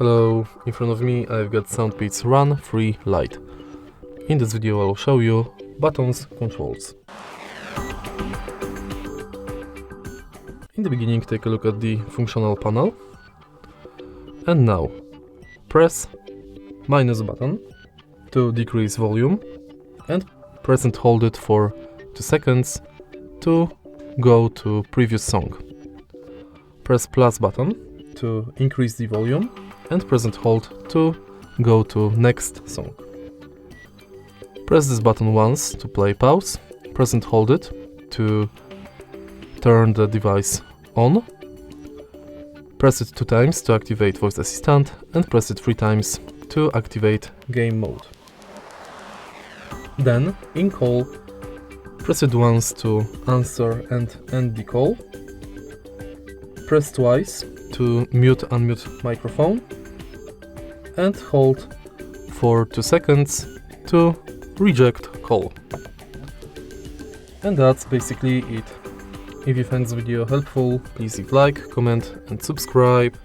Hello, in front of me I've got Soundpeats RunFree Lite. In this video I'll show you buttons controls. In the beginning take a look at the functional panel. And now press minus button to decrease volume and press and hold it for 2 seconds to go to previous song. Press plus button to increase the volume and press and hold to go to next song. Press this button once to play pause, press and hold it to turn the device on, press it 2 times to activate voice assistant and press it 3 times to activate game mode. Then, in call, press it once to answer and end the call, press twice to mute/unmute microphone and hold for 2 seconds to reject call. And that's basically it. If you find this video helpful, please leave like, comment and subscribe.